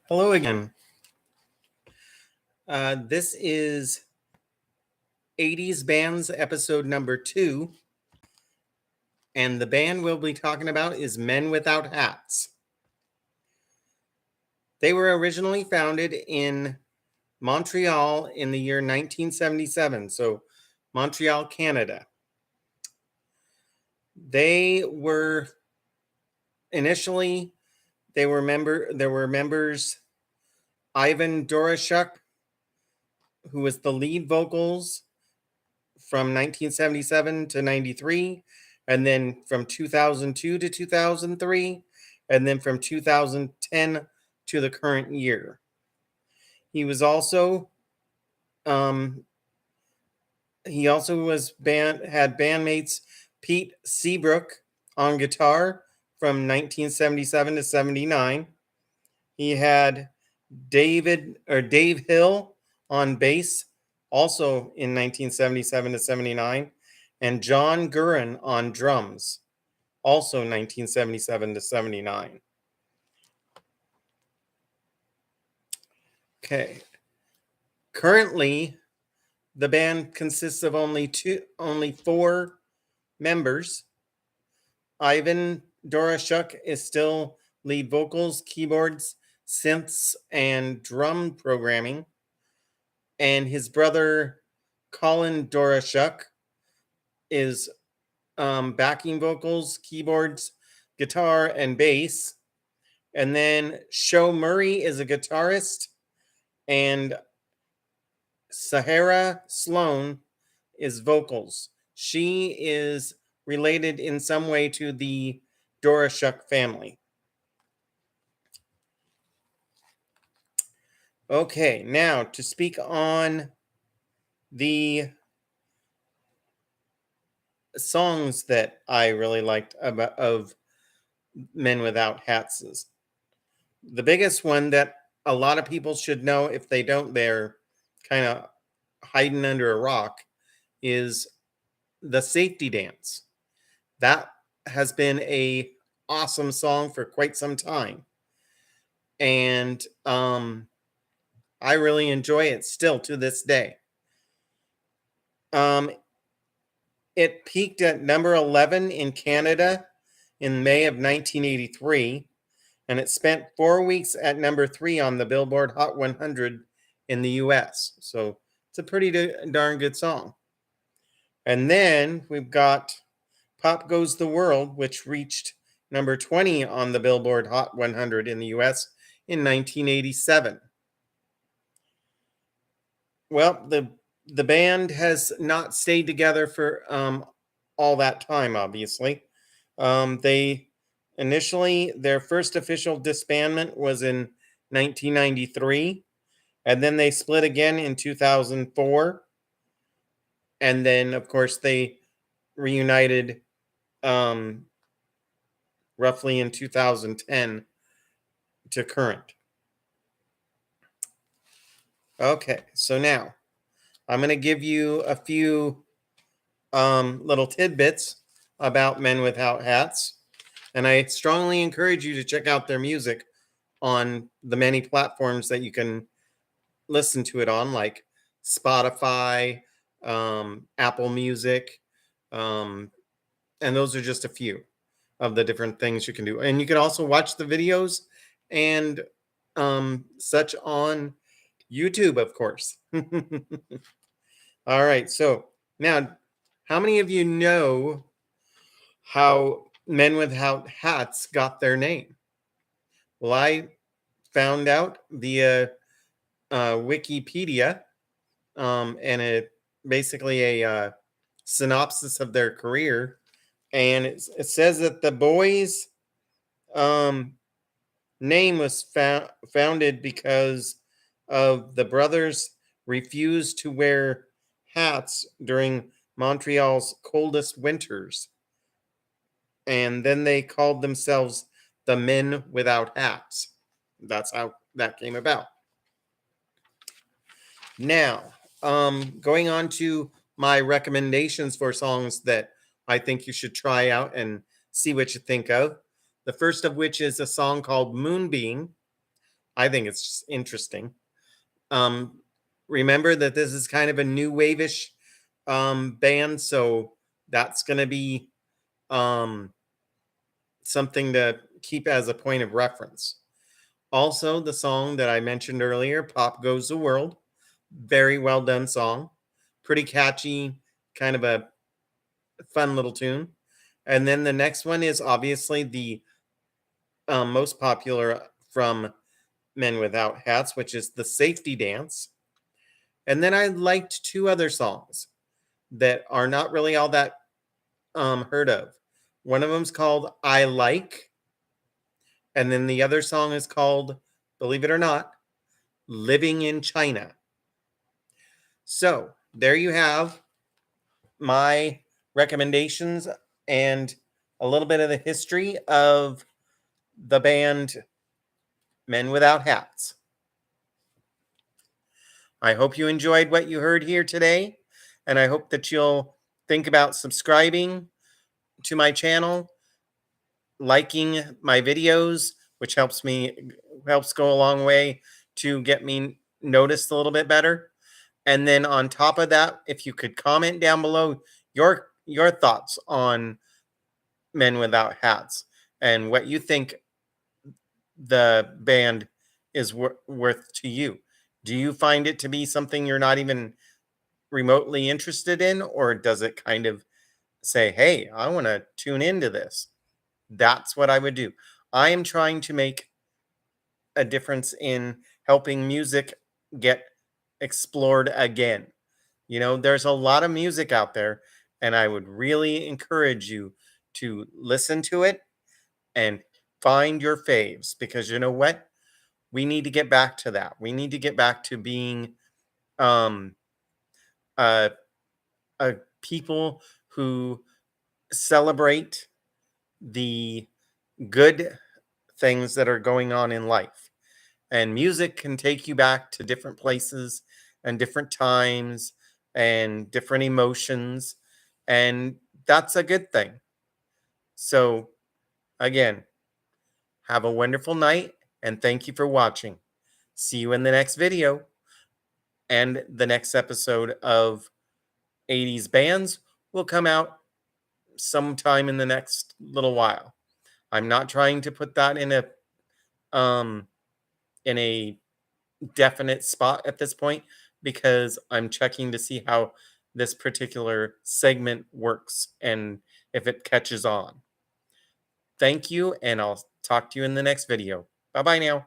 Hello again. This is 80's Bands episode number 2, and the band we'll be talking about is Men Without Hats. They were originally founded in Montreal in the year 1977, so Montreal, Canada. They were initially there were members Ivan Doroschuk, who was the lead vocals from 1977 to 93, and then from 2002 to 2003, and then from 2010 to the current year. He was also had bandmates Pete Seabrook on guitar from 1977 to 79. He had Dave Hill on bass, also in 1977 to 79, and John Gurin on drums, also 1977 to 79. Okay. Currently, the band consists of only 4 members. Ivan Doroschuk is still lead vocals, keyboards, synths, and drum programming. And his brother, Colin Doroschuk, is backing vocals, keyboards, guitar, and bass. And then Sho Murray is a guitarist, and Sahara Sloan is vocals. She is related in some way to the Doroschuk family. Okay, now to speak on the songs that I really liked of Men Without Hats. The biggest one that a lot of people should know, if they don't, they're kind of hiding under a rock, is the Safety Dance. That has been a awesome song for quite some time. And I really enjoy it still to this day. It peaked at number 11 in Canada in May of 1983, and it spent 4 weeks at number 3 on the Billboard Hot 100 in the US. So it's a pretty darn good song. And then we've got Pop Goes the World, which reached number 20 on the Billboard Hot 100 in the US in 1987. Well, the band has not stayed together for all that time, obviously. They initially, their first official disbandment was in 1993, and then they split again in 2004. And then, of course, they reunited roughly in 2010 to current. Okay, so now I'm going to give you a few little tidbits about Men Without Hats, and I strongly encourage you to check out their music on the many platforms that you can listen to it on, like Spotify, Apple Music, and those are just a few of the different things you can do. And you can also watch the videos and such on YouTube, of course. All right, so now, how many of you know how Men Without Hats got their name? Well, I found out via Wikipedia, and basically a synopsis of their career. And it says that the boys' name was founded because of the brothers refused to wear hats during Montreal's coldest winters. And then they called themselves the Men Without Hats. That's how that came about. Now, going on to my recommendations for songs that I think you should try out and see what you think of. The first of which is a song called Moonbeam. I think it's just interesting. Um, remember that this is kind of a new wave-ish band, so that's going to be um, something to keep as a point of reference. Also, the song that I mentioned earlier, Pop Goes the World, very well done song, pretty catchy, kind of a fun little tune. And then the next one is obviously the most popular from Men Without Hats, which is the Safety Dance. And then I liked two other songs that are not really all that heard of. One of them's called I Like, and then the other song is called, believe it or not, Living in China. So there you have my recommendations and a little bit of the history of the band Men Without Hats. I hope you enjoyed what you heard here today, and I hope that you'll think about subscribing to my channel, liking my videos, which helps go a long way to get me noticed a little bit better. And then on top of that, if you could comment down below your thoughts on Men Without Hats and what you think the band is worth to you. Do you find it to be something you're not even remotely interested in, or does it kind of say, hey, I want to tune into this? That's what I would do. I am trying to make a difference in helping music get explored again. You know, there's a lot of music out there, and I would really encourage you to listen to it and find your faves, because you know what? We need to get back to that. We need to get back to being um, a people who celebrate the good things that are going on in life. And music can take you back to different places and different times and different emotions. And that's a good thing. So, again, have a wonderful night and thank you for watching. See you in the next video and the next episode of 80's Bands will come out sometime in the next little while. I'm not trying to put that in a definite spot at this point, because I'm checking to see how this particular segment works and if it catches on. Thank you, and I'll talk to you in the next video. Bye-bye now.